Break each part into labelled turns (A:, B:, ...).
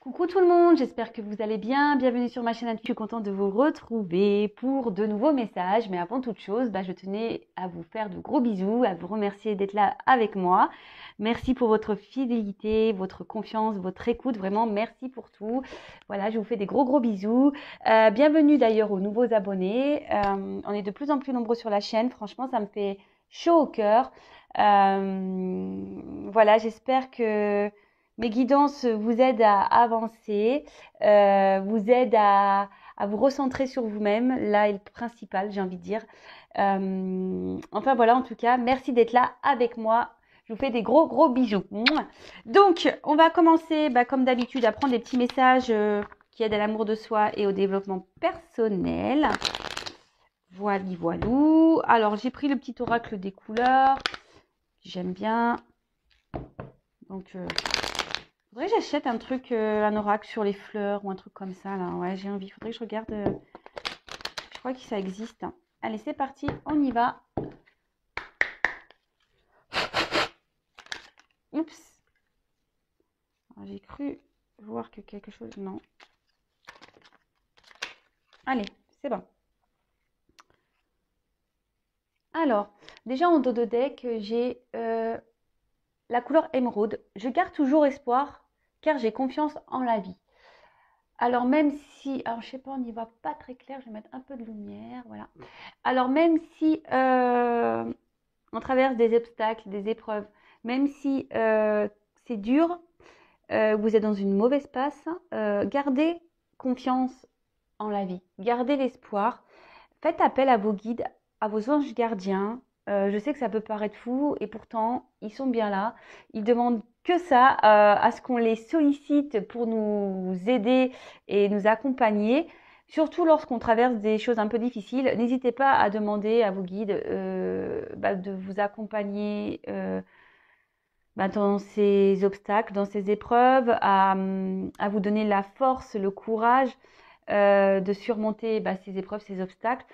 A: Coucou tout le monde, j'espère que vous allez bien. Bienvenue sur ma chaîne. Je suis contente de vous retrouver pour de nouveaux messages. Mais avant toute chose, je tenais à vous faire de gros bisous, à vous remercier d'être là avec moi. Merci pour votre fidélité, votre confiance, votre écoute. Vraiment, merci pour tout. Voilà, je vous fais des gros bisous. Bienvenue d'ailleurs aux nouveaux abonnés. On est de plus en plus nombreux sur la chaîne. Franchement, ça me fait chaud au cœur. Voilà, j'espère que mes guidances vous aident à avancer, vous aident à vous recentrer sur vous-même. Là est le principal, j'ai envie de dire. Enfin voilà, en tout cas, merci d'être là avec moi. Je vous fais des gros bisous. Mouah. Donc, on va commencer, comme d'habitude, à prendre des petits messages qui aident à l'amour de soi et au développement personnel. Voilou. Alors, j'ai pris le petit oracle des couleurs. J'aime bien. Donc, faudrait que j'achète un truc, un oracle sur les fleurs ou un truc comme ça là. Ouais, j'ai envie. Faudrait que je regarde. Je crois que ça existe. Allez, c'est parti. On y va. Oups. J'ai cru voir que quelque chose. Non. Allez, c'est bon. Alors, déjà en dos de deck, j'ai la couleur émeraude. Je garde toujours espoir car j'ai confiance en la vie. Alors même si, alors je sais pas, on n'y voit pas très clair, je vais mettre un peu de lumière, voilà. Alors même si on traverse des obstacles, des épreuves, même si c'est dur, vous êtes dans une mauvaise passe, gardez confiance en la vie, gardez l'espoir, faites appel à vos guides, à vos anges gardiens. Je sais que ça peut paraître fou et pourtant ils sont bien là. Ils demandent que ça, à ce qu'on les sollicite pour nous aider et nous accompagner. Surtout lorsqu'on traverse des choses un peu difficiles, n'hésitez pas à demander à vos guides de vous accompagner dans ces obstacles, dans ces épreuves, à vous donner la force, le courage de surmonter ces épreuves, ces obstacles.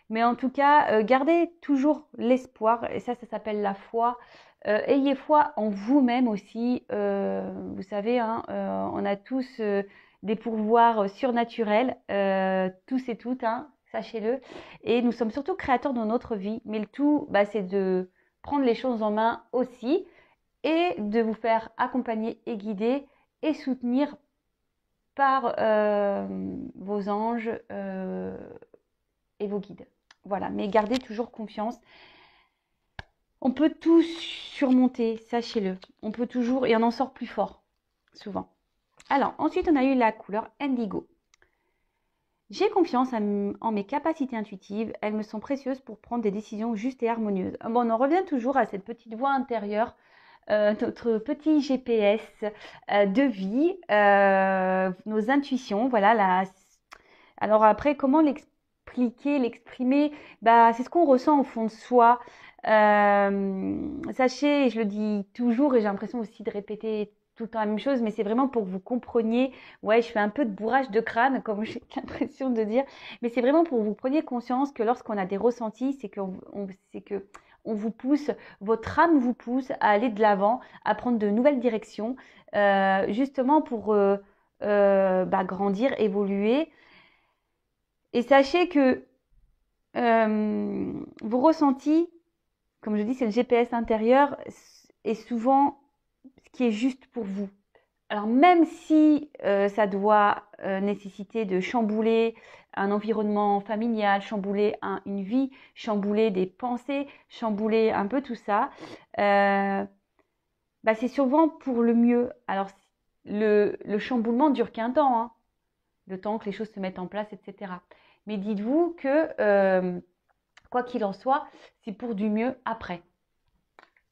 A: Mais en tout cas, gardez toujours l'espoir, et ça s'appelle la foi. Ayez foi en vous-même aussi. Vous savez, hein, on a tous des pouvoirs surnaturels, tous et toutes, hein, sachez-le. Et nous sommes surtout créateurs de notre vie. Mais le tout, c'est de prendre les choses en main aussi et de vous faire accompagner et guider et soutenir par vos anges et vos guides. Voilà, mais gardez toujours confiance. On peut tout surmonter, sachez-le. On peut toujours, et on en sort plus fort, souvent. Alors, ensuite, on a eu la couleur indigo. J'ai confiance en mes capacités intuitives. Elles me sont précieuses pour prendre des décisions justes et harmonieuses. Bon, on en revient toujours à cette petite voix intérieure, notre petit GPS de vie, nos intuitions. Voilà. Alors après, comment l'exprimer, c'est ce qu'on ressent au fond de soi. Sachez, et je le dis toujours, et j'ai l'impression aussi de répéter tout le temps la même chose, mais c'est vraiment pour que vous compreniez. Ouais, je fais un peu de bourrage de crâne, comme j'ai l'impression de dire, mais c'est vraiment pour que vous preniez conscience que lorsqu'on a des ressentis, c'est que on vous pousse, votre âme vous pousse à aller de l'avant, à prendre de nouvelles directions, justement pour grandir, évoluer. Et sachez que vos ressentis, comme je dis, c'est le GPS intérieur, et souvent ce qui est juste pour vous. Alors même si ça doit nécessiter de chambouler un environnement familial, chambouler une vie, chambouler des pensées, chambouler un peu tout ça, c'est souvent pour le mieux. Alors le chamboulement dure qu'un temps, hein, le temps que les choses se mettent en place, etc. Mais dites-vous que quoi qu'il en soit, c'est pour du mieux après.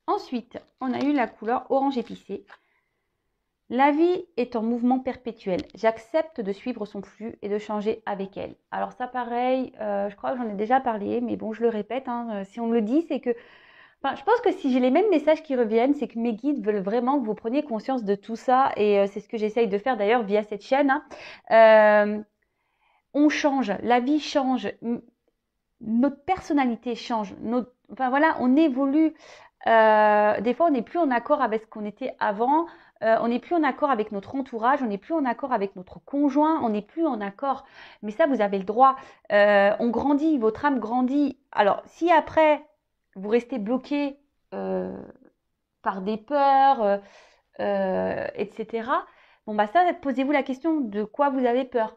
A: Ensuite, on a eu la couleur orange épicé. La vie est en mouvement perpétuel. J'accepte de suivre son flux et de changer avec elle. Alors ça, pareil, je crois que j'en ai déjà parlé, mais bon, je le répète. Hein, si on me le dit, c'est que... je pense que si j'ai les mêmes messages qui reviennent, c'est que mes guides veulent vraiment que vous preniez conscience de tout ça. Et c'est ce que j'essaye de faire d'ailleurs via cette chaîne. Hein. On change, la vie change, notre personnalité change. On évolue Des fois, on n'est plus en accord avec ce qu'on était avant. On n'est plus en accord avec notre entourage. On n'est plus en accord avec notre conjoint. On n'est plus en accord. Mais ça, vous avez le droit. On grandit. Votre âme grandit. Alors, si après, vous restez bloqué par des peurs, etc. Bon, bah ça, posez-vous la question de quoi vous avez peur.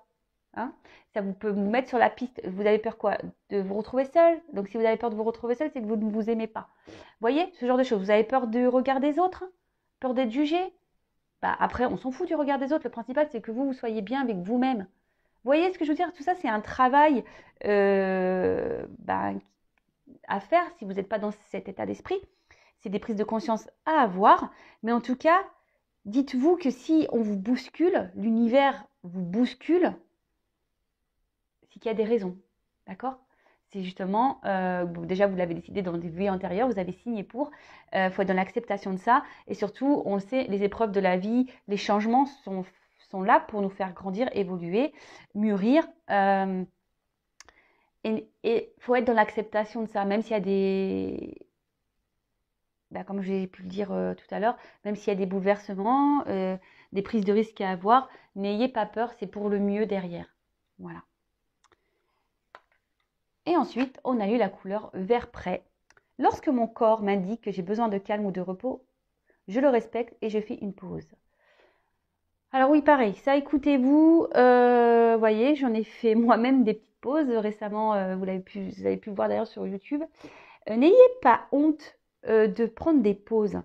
A: Hein, ça vous peut vous mettre sur la piste. Vous avez peur quoi? De vous retrouver seul. Donc si vous avez peur de vous retrouver seul, c'est que vous ne vous aimez pas. Vous voyez, ce genre de choses. Vous avez peur du regard des autres? Peur d'être jugé? Bah, après, on s'en fout du regard des autres. Le principal, c'est que vous soyez bien avec vous-même. Vous voyez ce que je veux dire? Tout ça, c'est un travail bah, à faire si vous n'êtes pas dans cet état d'esprit. C'est des prises de conscience à avoir. Mais en tout cas, dites-vous que si on vous bouscule, l'univers vous bouscule, c'est qu'il y a des raisons. D'accord? C'est justement, bon, déjà vous l'avez décidé dans des vies antérieures, vous avez signé pour, faut être dans l'acceptation de ça. Et surtout, on le sait, les épreuves de la vie, les changements sont là pour nous faire grandir, évoluer, mûrir. Et faut être dans l'acceptation de ça, même s'il y a des... Bah, comme j'ai pu le dire tout à l'heure, même s'il y a des bouleversements, des prises de risques à avoir, n'ayez pas peur, c'est pour le mieux derrière. Voilà. Et ensuite, on a eu la couleur vert prêt. Lorsque mon corps m'indique que j'ai besoin de calme ou de repos, je le respecte et je fais une pause. Alors oui, pareil, ça écoutez-vous, voyez, j'en ai fait moi-même des petites pauses récemment, vous avez pu voir d'ailleurs sur YouTube. N'ayez pas honte de prendre des pauses.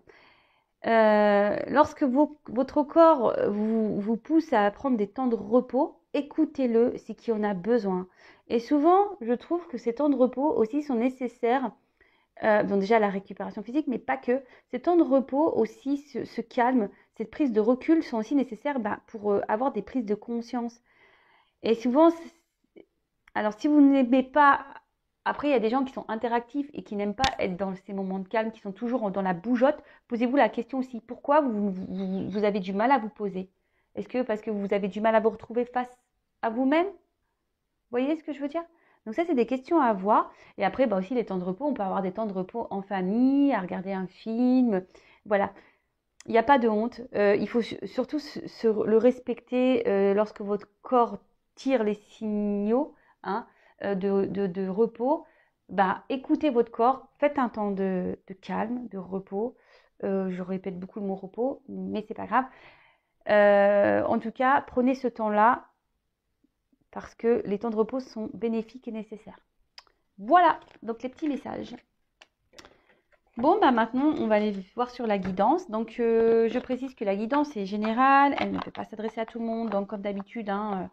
A: Lorsque votre corps vous pousse à prendre des temps de repos, écoutez-le, c'est qu'il en a besoin. Et souvent, je trouve que ces temps de repos aussi sont nécessaires, donc déjà la récupération physique, mais pas que. Ces temps de repos aussi, ce calme, cette prise de recul sont aussi nécessaires pour avoir des prises de conscience. Et souvent, alors si vous n'aimez pas... Après, il y a des gens qui sont interactifs et qui n'aiment pas être dans ces moments de calme, qui sont toujours dans la bougeotte. Posez-vous la question aussi, pourquoi vous avez du mal à vous poser? Est-ce que parce que vous avez du mal à vous retrouver face à vous-même? Vous voyez ce que je veux dire? Donc ça, c'est des questions à avoir. Et après, bah aussi, les temps de repos, on peut avoir des temps de repos en famille, à regarder un film. Voilà, il n'y a pas de honte. Il faut surtout le respecter lorsque votre corps tire les signaux, hein, de repos. Bah, écoutez votre corps, faites un temps de calme, de repos. Je répète beaucoup le mot repos, mais c'est pas grave. En tout cas, prenez ce temps-là parce que les temps de repos sont bénéfiques et nécessaires. Voilà, donc les petits messages. Bon, bah maintenant, on va aller voir sur la guidance. Donc, je précise que la guidance est générale, elle ne peut pas s'adresser à tout le monde. Donc, comme d'habitude, hein,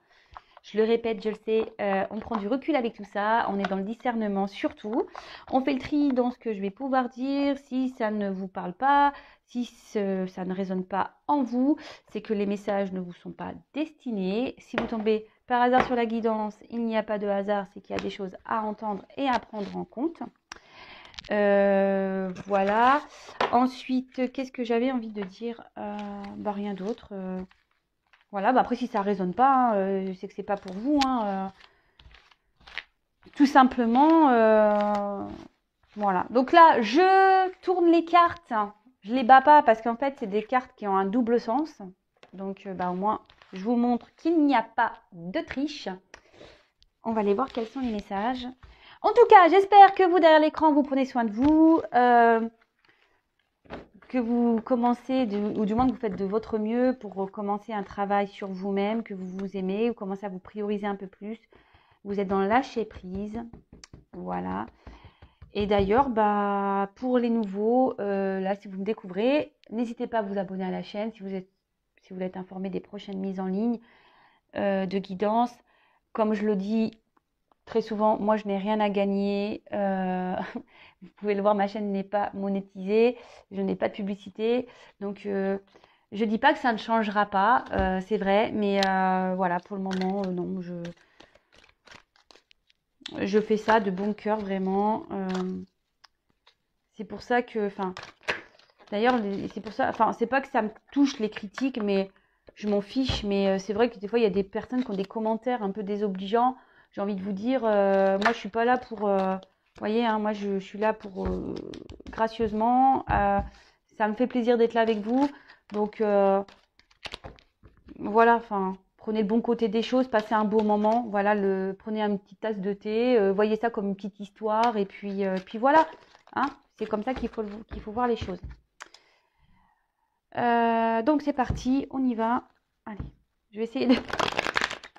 A: je le répète, je le sais, on prend du recul avec tout ça. On est dans le discernement surtout. On fait le tri dans ce que je vais pouvoir dire. Si ça ne vous parle pas, si ça ne résonne pas en vous, c'est que les messages ne vous sont pas destinés. Si vous tombez par hasard sur la guidance, il n'y a pas de hasard, c'est qu'il y a des choses à entendre et à prendre en compte. Voilà. Ensuite, qu'est-ce que j'avais envie de dire? Bah, rien d'autre. Voilà. Bah, après, si ça résonne pas, je sais que c'est pas pour vous. Hein, tout simplement. Voilà. Donc là, je tourne les cartes. Je les bats pas parce qu'en fait, c'est des cartes qui ont un double sens. Donc, bah, au moins, je vous montre qu'il n'y a pas de triche. On va aller voir quels sont les messages. En tout cas, j'espère que vous, derrière l'écran, vous prenez soin de vous, que vous commencez, ou du moins que vous faites de votre mieux pour commencer un travail sur vous-même, que vous vous aimez, vous commencez à vous prioriser un peu plus. Vous êtes dans le lâcher prise. Voilà. Et d'ailleurs, bah, pour les nouveaux, là, si vous me découvrez, n'hésitez pas à vous abonner à la chaîne si vous êtes informé des prochaines mises en ligne de guidance. Comme je le dis très souvent, moi, je n'ai rien à gagner. Vous pouvez le voir, ma chaîne n'est pas monétisée. Je n'ai pas de publicité. Donc, je ne dis pas que ça ne changera pas. C'est vrai. Mais voilà, pour le moment, non. Je fais ça de bon cœur, vraiment. C'est pour ça que... D'ailleurs, c'est pour ça... c'est pas que ça me touche les critiques, mais je m'en fiche. Mais c'est vrai que des fois, il y a des personnes qui ont des commentaires un peu désobligeants. J'ai envie de vous dire, moi, je suis pas là Vous voyez, hein, moi, je suis là pour gracieusement. Ça me fait plaisir d'être là avec vous. Donc, voilà, enfin, prenez le bon côté des choses, passez un beau moment. Voilà, prenez une petite tasse de thé, voyez ça comme une petite histoire. Et puis voilà, hein, c'est comme ça qu'il faut voir les choses. Donc, c'est parti, on y va. Allez, je vais essayer de...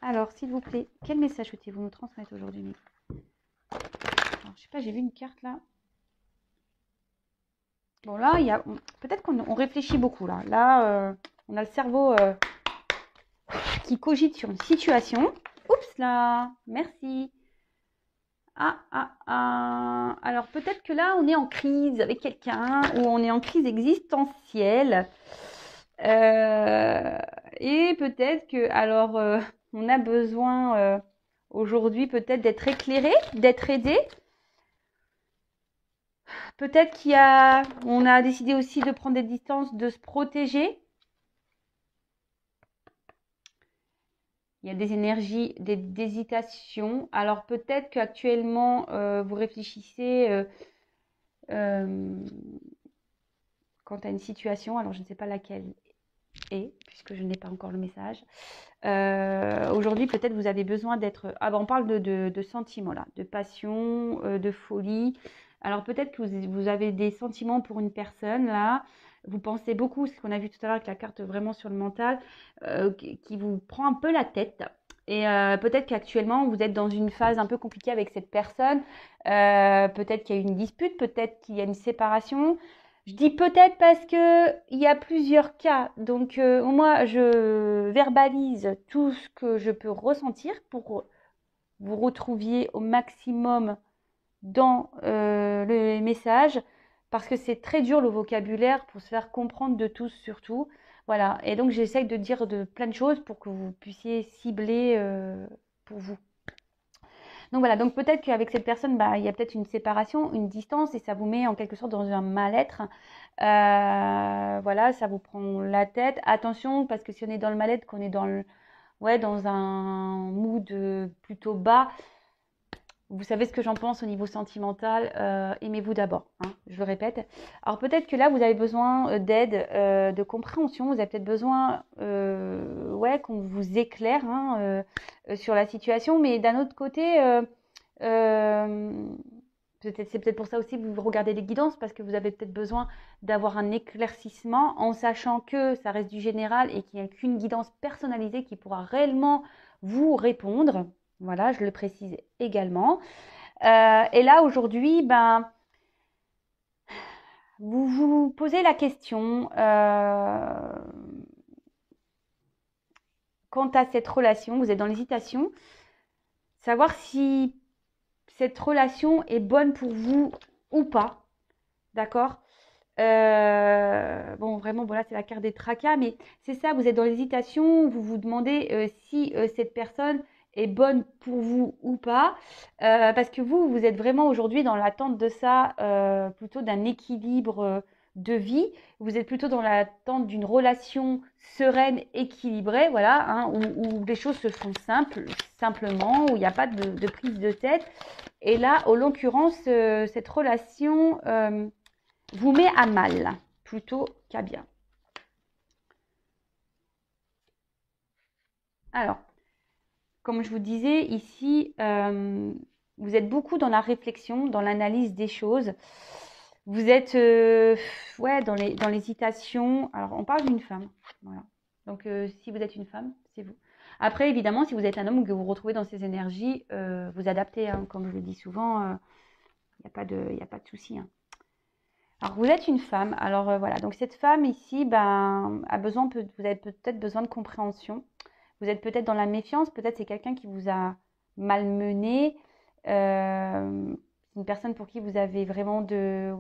A: Alors, s'il vous plaît, quel message souhaitez-vous nous transmettre aujourd'hui? Alors, je sais pas, j'ai vu une carte là. Bon, là, il y a... Peut-être qu'on réfléchit beaucoup là. Là, on a le cerveau qui cogite sur une situation. Oups là, merci. Alors, peut-être que là, on est en crise avec quelqu'un ou on est en crise existentielle. Et peut-être que, alors, on a besoin aujourd'hui peut-être d'être éclairé, d'être aidé. Peut-être on a décidé aussi de prendre des distances, de se protéger. Il y a des énergies, des hésitations. Alors peut-être qu'actuellement, vous réfléchissez quant à une situation. Alors je ne sais pas laquelle est, puisque je n'ai pas encore le message. Aujourd'hui, peut-être vous avez besoin d'être... Ah ben, on parle de sentiments là, de passion, de folie. Alors peut-être que vous avez des sentiments pour une personne là. Vous pensez beaucoup, ce qu'on a vu tout à l'heure avec la carte vraiment sur le mental, qui vous prend un peu la tête. Et peut-être qu'actuellement, vous êtes dans une phase un peu compliquée avec cette personne. Peut-être qu'il y a eu une dispute, peut-être qu'il y a une séparation. Je dis peut-être parce que il y a plusieurs cas. Donc, moi, je verbalise tout ce que je peux ressentir pour vous retrouviez au maximum dans le message. Parce que c'est très dur le vocabulaire pour se faire comprendre de tous surtout. Voilà. Et donc, j'essaye de dire plein de choses pour que vous puissiez cibler pour vous. Donc voilà, donc peut-être qu'avec cette personne, bah, il y a peut-être une séparation, une distance, et ça vous met en quelque sorte dans un mal-être. Voilà, ça vous prend la tête. Attention, parce que si on est dans le mal-être, qu'on est dans un mood plutôt bas, vous savez ce que j'en pense au niveau sentimental, aimez-vous d'abord, hein, je le répète. Alors peut-être que là, vous avez besoin d'aide, de compréhension, vous avez peut-être besoin qu'on vous éclaire hein, sur la situation, mais d'un autre côté, c'est peut-être pour ça aussi que vous regardez les guidances, parce que vous avez peut-être besoin d'avoir un éclaircissement en sachant que ça reste du général et qu'il n'y a qu'une guidance personnalisée qui pourra réellement vous répondre. Voilà, je le précise également. Et là, aujourd'hui, ben, vous vous posez la question quant à cette relation, vous êtes dans l'hésitation, savoir si cette relation est bonne pour vous ou pas, d'accord? Bon, vraiment, bon, là, c'est la carte des tracas, mais c'est ça, vous êtes dans l'hésitation, vous vous demandez si cette personne est bonne pour vous ou pas, parce que vous êtes vraiment aujourd'hui dans l'attente de ça, plutôt d'un équilibre de vie, vous êtes plutôt dans l'attente d'une relation sereine, équilibrée, voilà, hein, où les choses se font simplement, où il n'y a pas de prise de tête. Et là, en l'occurrence, cette relation vous met à mal plutôt qu'à bien. Alors, comme je vous disais ici, vous êtes beaucoup dans la réflexion, dans l'analyse des choses. Vous êtes dans l'hésitation. Alors, on parle d'une femme. Voilà. Donc, si vous êtes une femme, c'est vous. Après, évidemment, si vous êtes un homme que vous vous retrouvez dans ces énergies, vous adaptez. Hein, comme je le dis souvent, il n'y a pas de souci. Hein. Alors, vous êtes une femme. Alors, voilà. Donc, cette femme ici, ben, vous avez peut-être besoin de compréhension. Vous êtes peut-être dans la méfiance. Peut-être c'est quelqu'un qui vous a malmené. C'est une personne pour qui vous avez vraiment de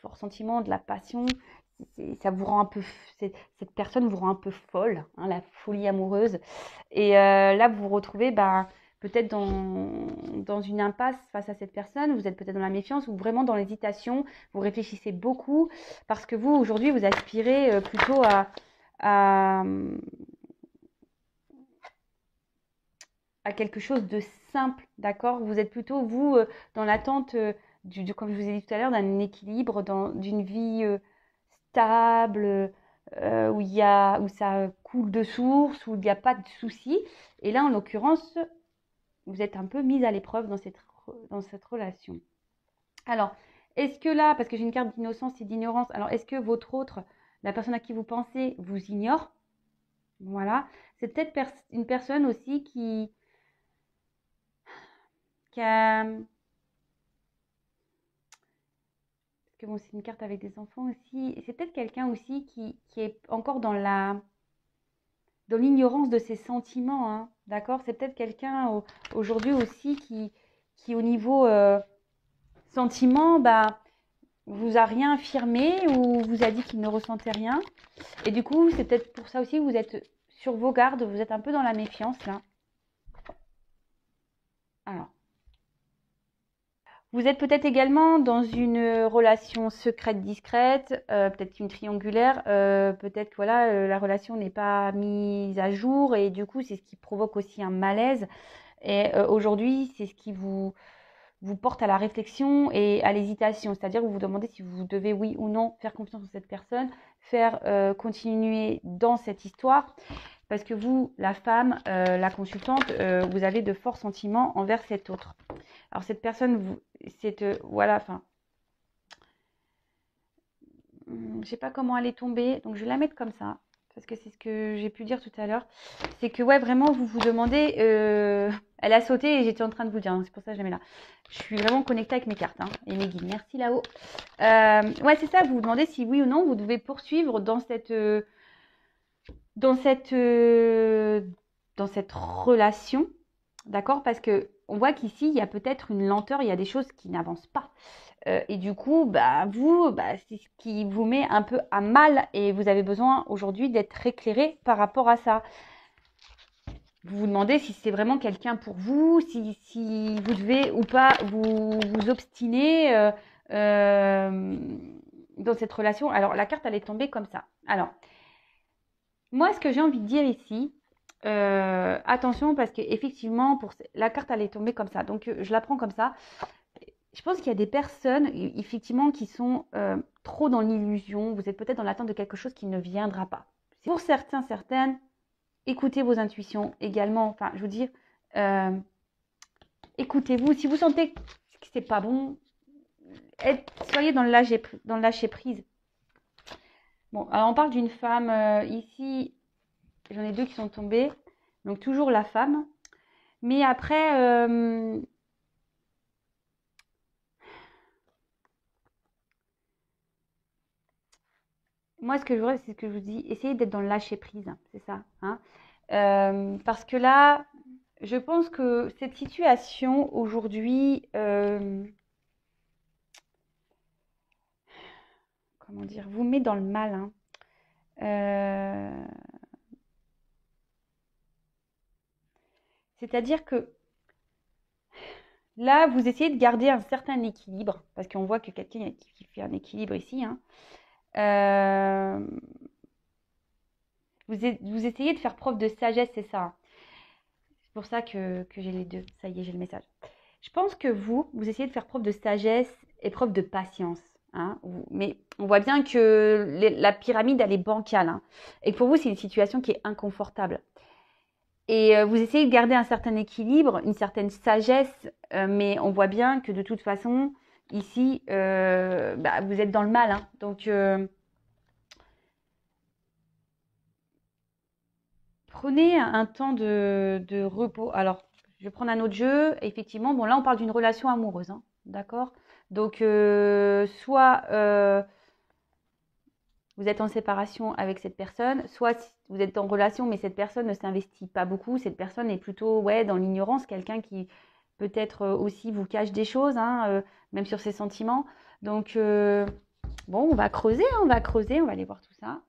A: forts sentiments, de la passion. Ça vous rend un peu, cette personne vous rend un peu folle, hein, la folie amoureuse. Et là, vous vous retrouvez peut-être dans une impasse face à cette personne. Vous êtes peut-être dans la méfiance ou vraiment dans l'hésitation. Vous réfléchissez beaucoup parce que vous, aujourd'hui, vous aspirez plutôt à à quelque chose de simple, d'accord? Vous êtes plutôt, vous, dans l'attente, comme je vous ai dit tout à l'heure, d'un équilibre, d'une vie stable, où ça coule de source, où il n'y a pas de soucis. Et là, en l'occurrence, vous êtes un peu mise à l'épreuve dans cette relation. Alors, est-ce que là, parce que j'ai une carte d'innocence et d'ignorance, alors est-ce que votre autre, la personne à qui vous pensez, vous ignore? Voilà. C'est peut-être une personne aussi qui a... Parce que bon, c'est une carte avec des enfants aussi. C'est peut-être quelqu'un aussi qui est encore dans l'ignorance de ses sentiments, hein, d'accord? C'est peut-être quelqu'un aujourd'hui aussi qui au niveau sentiment, bah, vous a rien affirmé ou vous a dit qu'il ne ressentait rien. Et du coup, c'est peut-être pour ça aussi que vous êtes sur vos gardes, vous êtes un peu dans la méfiance là. Alors, vous êtes peut-être également dans une relation secrète discrète, peut-être une triangulaire, peut-être que voilà, la relation n'est pas mise à jour et du coup, c'est ce qui provoque aussi un malaise. Et aujourd'hui, c'est ce qui vous porte à la réflexion et à l'hésitation. C'est-à-dire que vous vous demandez si vous devez, oui ou non, faire confiance en cette personne, faire continuer dans cette histoire. Parce que vous, la femme, la consultante, vous avez de forts sentiments envers cette autre. Alors cette personne, voilà, enfin, je sais pas comment elle est tombée, donc je vais la mettre comme ça, parce que c'est ce que j'ai pu dire tout à l'heure. C'est que ouais, vraiment, vous vous demandez, elle a sauté et j'étais en train de vous dire, hein, c'est pour ça que je la mets là. Je suis vraiment connectée avec mes cartes hein, et mes guides. Merci là-haut. Ouais, c'est ça, vous vous demandez si oui ou non, vous devez poursuivre dans cette relation, d'accord? Parce que on voit qu'ici, il y a peut-être une lenteur, il y a des choses qui n'avancent pas. Et du coup, bah, c'est ce qui vous met un peu à mal et vous avez besoin aujourd'hui d'être éclairé par rapport à ça. Vous vous demandez si c'est vraiment quelqu'un pour vous, si vous devez ou pas vous obstiner dans cette relation. Alors, la carte, elle est tombée comme ça. Alors, moi, ce que j'ai envie de dire ici, attention parce qu'effectivement, la carte, elle est tombée comme ça. Donc, je la prends comme ça. Je pense qu'il y a des personnes, effectivement, qui sont trop dans l'illusion. Vous êtes peut-être dans l'attente de quelque chose qui ne viendra pas. Pour certains, certaines, écoutez vos intuitions également. Enfin, je veux dire, écoutez-vous. Si vous sentez que c'est pas bon, soyez dans le lâcher prise. Bon, alors on parle d'une femme ici. J'en ai deux qui sont tombés. Donc toujours la femme. Mais après, moi, ce que je voudrais, c'est ce que je vous dis, essayez d'être dans le lâcher prise, c'est ça. Hein. Parce que là, je pense que cette situation aujourd'hui, comment dire, vous met dans le mal. Hein. C'est-à-dire que là, vous essayez de garder un certain équilibre, parce qu'on voit que quelqu'un qui fait un équilibre ici. Hein. Vous essayez de faire preuve de sagesse, c'est ça. C'est pour ça que j'ai les deux. Ça y est, j'ai le message. Je pense que vous essayez de faire preuve de sagesse et preuve de patience. Hein, mais on voit bien que la pyramide, elle est bancale. Hein, et pour vous, c'est une situation qui est inconfortable. Et vous essayez de garder un certain équilibre, une certaine sagesse, mais on voit bien que de toute façon, ici, vous êtes dans le mal. Hein, donc, prenez un temps de repos. Alors, je vais prendre un autre jeu. Effectivement, bon, là, on parle d'une relation amoureuse. Hein, d'accord? Donc, soit vous êtes en séparation avec cette personne, soit vous êtes en relation, mais cette personne ne s'investit pas beaucoup. Cette personne est plutôt dans l'ignorance, quelqu'un qui peut-être aussi vous cache des choses, hein, même sur ses sentiments. Donc, bon, on va creuser, on va aller voir tout ça.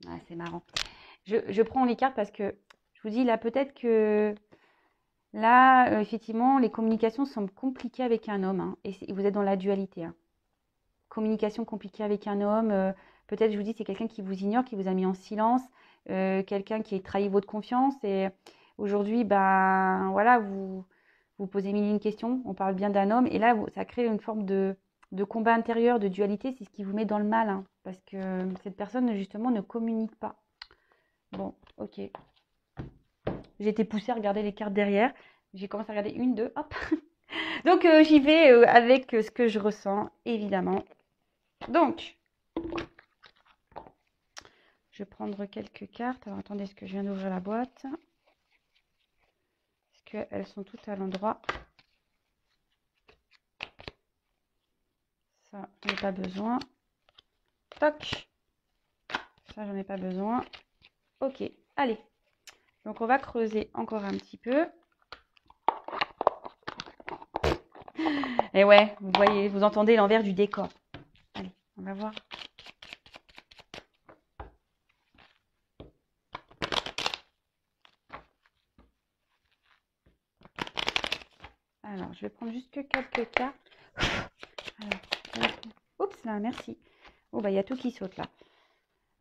A: Ah, c'est marrant. Je prends les cartes parce que je vous dis là, peut-être que là, effectivement, les communications semblent compliquées avec un homme. Hein, et vous êtes dans la dualité. Hein. communication compliquée avec un homme. Peut-être, je vous dis, c'est quelqu'un qui vous ignore, qui vous a mis en silence, quelqu'un qui a trahi votre confiance. Et aujourd'hui, ben voilà, vous posez mille et une questions. On parle bien d'un homme. Et là, ça crée une forme de combat intérieur, de dualité. C'est ce qui vous met dans le mal, hein, parce que cette personne, justement, ne communique pas. Bon, ok. J'ai été poussée à regarder les cartes derrière. J'ai commencé à regarder une, deux, hop. Donc, j'y vais avec ce que je ressens, évidemment. Donc, je vais prendre quelques cartes. Alors, attendez, est-ce que je viens d'ouvrir la boîte? Est-ce qu'elles sont toutes à l'endroit? Ça, j'en ai pas besoin. Toc. Ça, j'en ai pas besoin. Ok, allez. Donc, on va creuser encore un petit peu. Et ouais, vous voyez, vous entendez l'envers du décor. Allez, on va voir. Alors, je vais prendre juste quelques cartes. Alors, oups, là, merci. Oh, bah, il y a tout qui saute là.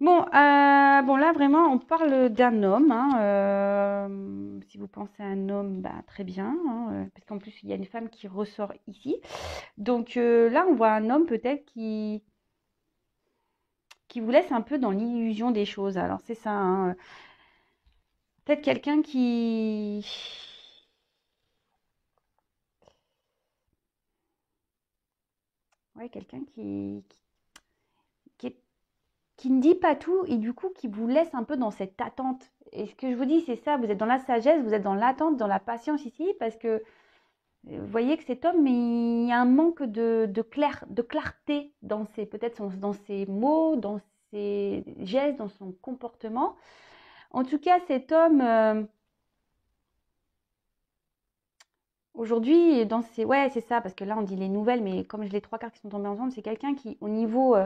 A: Bon, bon, là, vraiment, on parle d'un homme. Hein, si vous pensez à un homme, bah, très bien. Hein, parce qu'en plus, il y a une femme qui ressort ici. Donc là, on voit un homme peut-être qui vous laisse un peu dans l'illusion des choses. Alors, c'est ça. Hein, peut-être quelqu'un qui... Ouais, quelqu'un qui, qui ne dit pas tout et du coup qui vous laisse un peu dans cette attente. Et ce que je vous dis, c'est ça, vous êtes dans la sagesse, vous êtes dans l'attente, dans la patience ici, parce que vous voyez que cet homme, mais il y a un manque de clarté dans ses, peut-être dans ses mots, dans ses gestes, dans son comportement. En tout cas, cet homme, aujourd'hui, dans ses... Ouais, c'est ça, parce que là, on dit les nouvelles, mais comme je les trois cartes qui sont tombées ensemble, c'est quelqu'un qui, au niveau...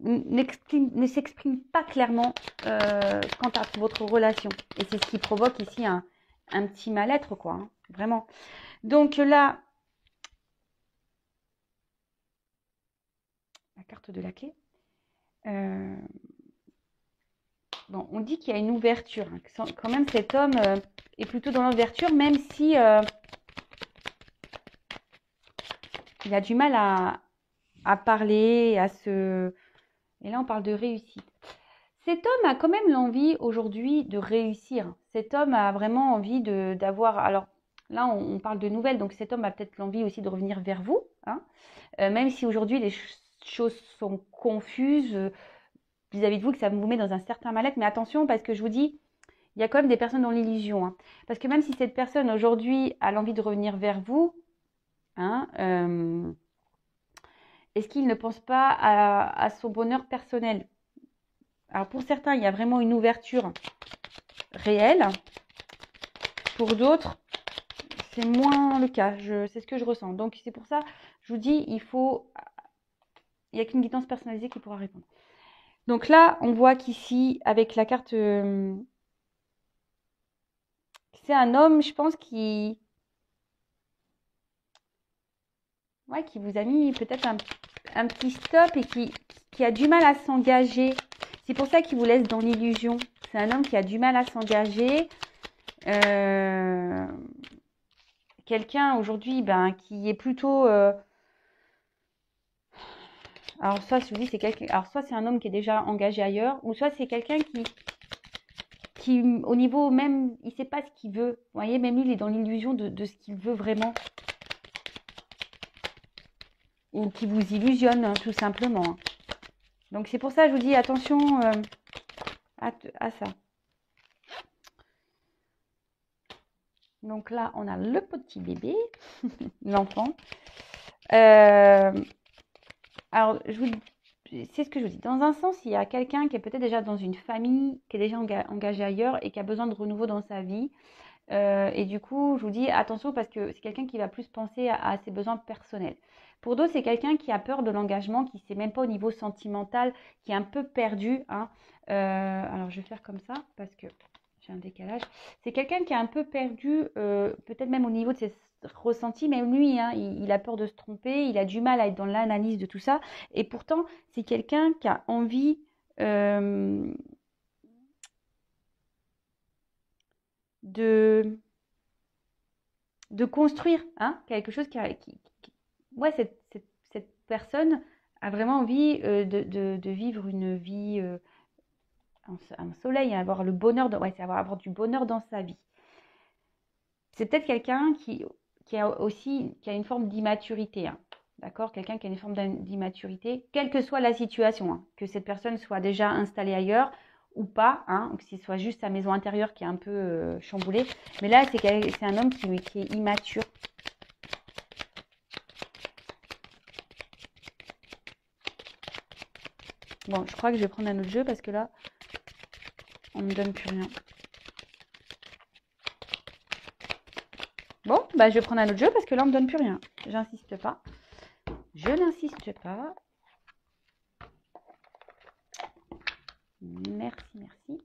A: ne s'exprime pas clairement quant à votre relation. Et c'est ce qui provoque ici un petit mal-être, quoi. Hein, vraiment. Donc là, la carte de la clé. Bon, on dit qu'il y a une ouverture. Hein, quand même, cet homme est plutôt dans l'ouverture, même si il a du mal à parler, à se... Et là, on parle de réussite. Cet homme a quand même l'envie aujourd'hui de réussir. Cet homme a vraiment envie d'avoir... Alors là, on parle de nouvelles, donc cet homme a peut-être l'envie aussi de revenir vers vous. Hein, même si aujourd'hui, les choses sont confuses vis-à-vis de vous, que ça vous met dans un certain mal-être. Mais attention, parce que je vous dis, il y a quand même des personnes dans l'illusion. Hein, parce que même si cette personne aujourd'hui a l'envie de revenir vers vous, hein, est-ce qu'il ne pense pas à son bonheur personnel? Alors pour certains, il y a vraiment une ouverture réelle. Pour d'autres, c'est moins le cas. C'est ce que je ressens. Donc c'est pour ça, je vous dis, il n'y a qu'une guidance personnalisée qui pourra répondre. Donc là, on voit qu'ici, avec la carte, c'est un homme, je pense, qui vous a mis peut-être un petit stop et qui a du mal à s'engager. C'est pour ça qu'il vous laisse dans l'illusion. C'est un homme qui a du mal à s'engager. Quelqu'un aujourd'hui qui est plutôt... alors soit je vous dis c'est quelqu'un, alors soit c'est un homme qui est déjà engagé ailleurs, ou soit c'est quelqu'un qui au niveau même, il sait pas ce qu'il veut. Vous voyez, même lui, il est dans l'illusion de ce qu'il veut vraiment. Ou qui vous illusionne, hein, tout simplement. Hein. Donc c'est pour ça que je vous dis attention à ça. Donc là, on a le petit bébé, l'enfant. Alors, c'est ce que je vous dis. Dans un sens, il y a quelqu'un qui est peut-être déjà dans une famille, qui est déjà engagé ailleurs et qui a besoin de renouveau dans sa vie. Et du coup, je vous dis attention parce que c'est quelqu'un qui va plus penser à ses besoins personnels. Pour d'autres, c'est quelqu'un qui a peur de l'engagement, qui ne sait même pas au niveau sentimental, qui est un peu perdu. Hein. Alors, je vais faire comme ça parce que j'ai un décalage. C'est quelqu'un qui est un peu perdu, peut-être même au niveau de ses ressenti, même lui, hein, il a peur de se tromper, il a du mal à être dans l'analyse de tout ça. Et pourtant, c'est quelqu'un qui a envie de, de construire hein, quelque chose ouais, cette personne a vraiment envie de vivre une vie un soleil, avoir le bonheur, ouais, c'est avoir du bonheur dans sa vie. C'est peut-être quelqu'un qui a aussi qui a une forme d'immaturité. Hein. D'accord? Quelqu'un qui a une forme d'immaturité, quelle que soit la situation, hein, que cette personne soit déjà installée ailleurs ou pas, hein, ou que ce soit juste sa maison intérieure qui est un peu chamboulée. Mais là, c'est un homme qui est immature. Bon, je crois que je vais prendre un autre jeu parce que là, on ne me donne plus rien. Bon, bah je vais prendre un autre jeu parce que là, on ne me donne plus rien. J'insiste pas. Je n'insiste pas. Merci, merci.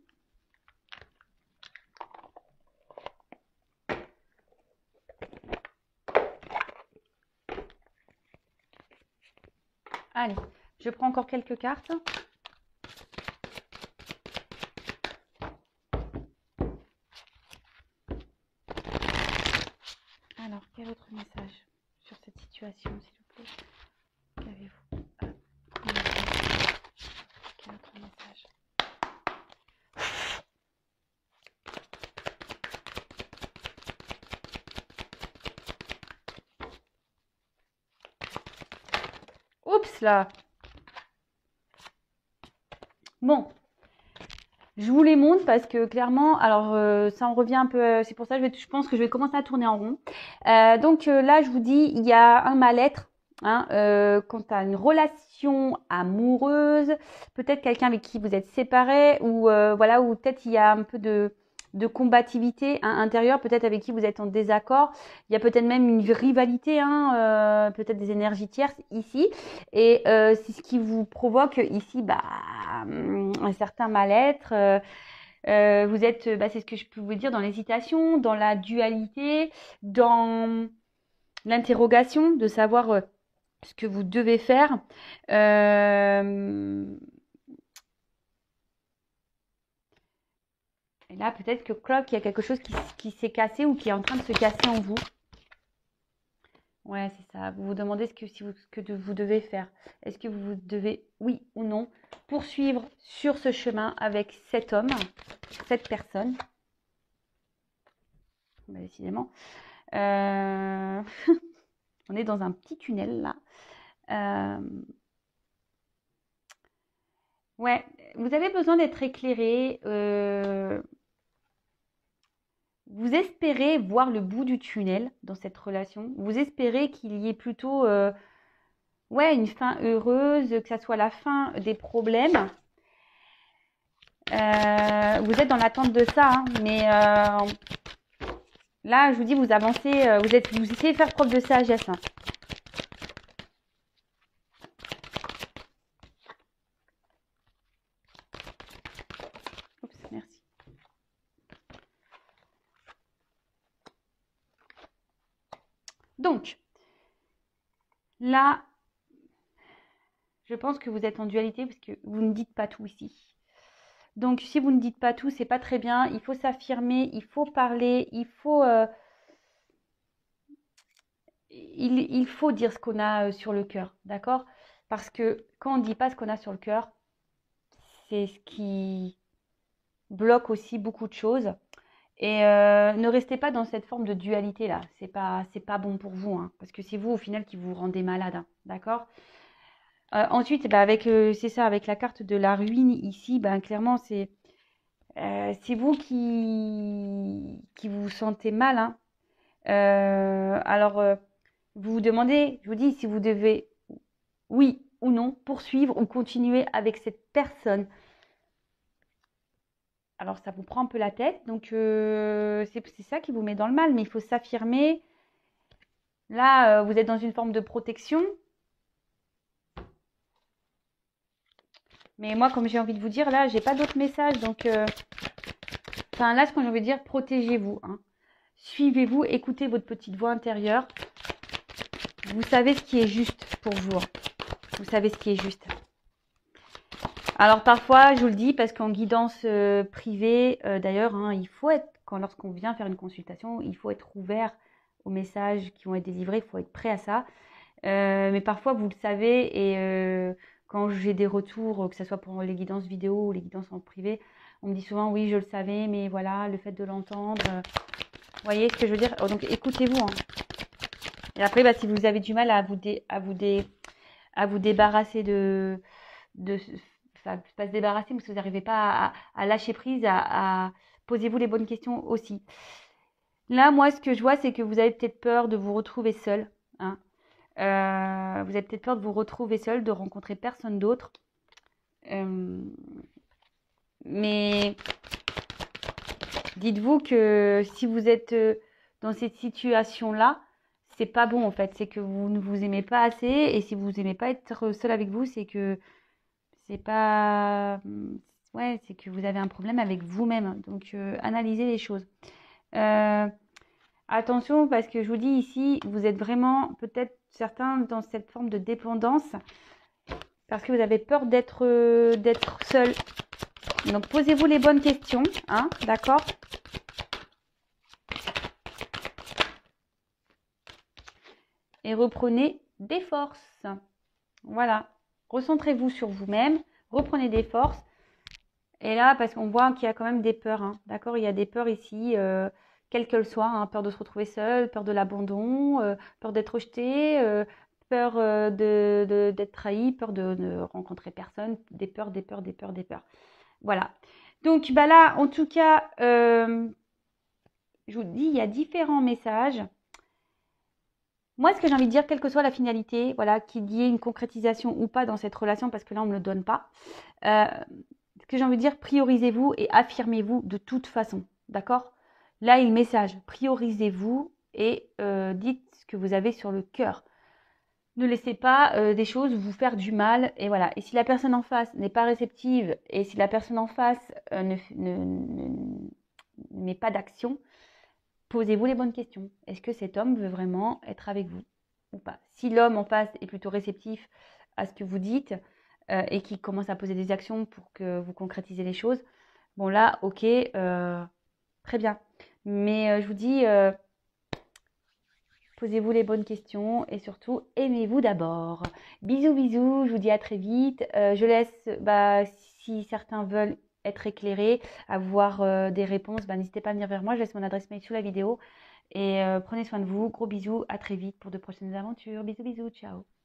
A: Allez, je prends encore quelques cartes. Alors, quel autre message sur cette situation, s'il vous plaît? Qu'avez-vous à communiquer? Quel autre message? Oups là! Bon, je vous les montre parce que clairement, alors ça en revient un peu, c'est pour ça que je pense que je vais commencer à tourner en rond. Donc là, je vous dis, il y a un mal-être hein, quant à une relation amoureuse, peut-être quelqu'un avec qui vous êtes séparés ou voilà, ou peut-être il y a un peu de combativité hein, intérieure, peut-être avec qui vous êtes en désaccord. Il y a peut-être même une rivalité, hein, peut-être des énergies tierces ici. Et c'est ce qui vous provoque ici bah, un certain mal-être. Vous êtes, bah, c'est ce que je peux vous dire, dans l'hésitation, dans la dualité, dans l'interrogation de savoir ce que vous devez faire. Et là, peut-être que il y a quelque chose qui s'est cassé ou qui est en train de se casser en vous. Ouais, c'est ça. Vous vous demandez ce que vous devez faire. Est-ce que vous devez, oui ou non, poursuivre sur ce chemin avec cet homme, cette personne. Bah, décidément. On est dans un petit tunnel là. Ouais, vous avez besoin d'être éclairé. Vous espérez voir le bout du tunnel dans cette relation. Vous espérez qu'il y ait plutôt ouais, une fin heureuse, que ça soit la fin des problèmes. Vous êtes dans l'attente de ça, hein, mais là, je vous dis, vous avancez, vous essayez de faire preuve de sagesse. Hein. Oups, merci. Donc, là, je pense que vous êtes en dualité parce que vous ne dites pas tout ici. Donc, si vous ne dites pas tout, c'est pas très bien. Il faut s'affirmer, il faut parler, il faut dire ce qu'on a sur le cœur, d'accord? Parce que quand on ne dit pas ce qu'on a sur le cœur, c'est ce qui bloque aussi beaucoup de choses. Et ne restez pas dans cette forme de dualité là. C'est pas bon pour vous, hein, parce que c'est vous au final qui vous rendez malade, hein, d'accord? Ensuite, bah, c'est ça, avec la carte de la ruine ici, bah, clairement c'est vous qui vous sentez mal, hein. Alors vous vous demandez, je vous dis, si vous devez oui ou non poursuivre ou continuer avec cette personne. Alors ça vous prend un peu la tête, donc c'est ça qui vous met dans le mal, mais il faut s'affirmer. Là, vous êtes dans une forme de protection. Mais moi, comme j'ai envie de vous dire, là, j'ai pas d'autres messages, donc... Enfin, là, ce que j'ai envie de dire, protégez-vous. Hein. Suivez-vous, écoutez votre petite voix intérieure. Vous savez ce qui est juste pour vous. Vous savez ce qui est juste. Alors parfois, je vous le dis, parce qu'en guidance privée, d'ailleurs, hein, il faut être, lorsqu'on vient faire une consultation, il faut être ouvert aux messages qui vont être délivrés, il faut être prêt à ça. Mais parfois, vous le savez, et quand j'ai des retours, que ce soit pour les guidances vidéo ou les guidances en privé, on me dit souvent, oui, je le savais, mais voilà, le fait de l'entendre, vous voyez ce que je veux dire? Donc écoutez-vous, hein. Et après, bah, si vous avez du mal à vous débarrasser enfin, pas se débarrasser, mais si vous n'arrivez pas à lâcher prise, posez-vous les bonnes questions aussi. Là, moi, ce que je vois, c'est que vous avez peut-être peur de vous retrouver seul, hein. Vous avez peut-être peur de vous retrouver seul, de rencontrer personne d'autre. Mais dites-vous que si vous êtes dans cette situation-là, c'est pas bon en fait. C'est que vous ne vous aimez pas assez. Et si vous n'aimez pas être seul avec vous, c'est que c'est pas. Ouais, c'est que vous avez un problème avec vous-même. Donc analysez les choses. Attention, parce que je vous dis ici, vous êtes vraiment peut-être certains dans cette forme de dépendance parce que vous avez peur d'être seul. Donc posez-vous les bonnes questions, hein, d'accord? Et reprenez des forces. Voilà. Recentrez-vous sur vous-même, reprenez des forces. Et là, parce qu'on voit qu'il y a quand même des peurs, hein, d'accord? Il y a des peurs ici, quelles qu'elles soient, hein, peur de se retrouver seul, peur de l'abandon, peur d'être rejeté, peur d'être trahi, peur de ne rencontrer personne, des peurs, des peurs, des peurs, des peurs. Voilà. Donc bah là, en tout cas, je vous dis, il y a différents messages. Moi, ce que j'ai envie de dire, quelle que soit la finalité, voilà, qu'il y ait une concrétisation ou pas dans cette relation, parce que là, on ne me le donne pas, ce que j'ai envie de dire, priorisez-vous et affirmez-vous de toute façon, d'accord? Là, il y a le message, priorisez-vous et dites ce que vous avez sur le cœur. Ne laissez pas des choses vous faire du mal, et voilà. Et si la personne en face n'est pas réceptive, et si la personne en face ne met pas d'action, posez-vous les bonnes questions. Est-ce que cet homme veut vraiment être avec vous ou pas? Si l'homme en face est plutôt réceptif à ce que vous dites et qu'il commence à poser des actions pour que vous concrétisez les choses, bon là, ok, très bien. Mais je vous dis, posez-vous les bonnes questions et surtout, aimez-vous d'abord. Bisous, bisous, je vous dis à très vite. Je laisse, si certains veulent être éclairés, avoir des réponses, n'hésitez pas à venir vers moi. Je laisse mon adresse mail sous la vidéo. Et prenez soin de vous. Gros bisous. À très vite pour de prochaines aventures. Bisous, bisous. Ciao.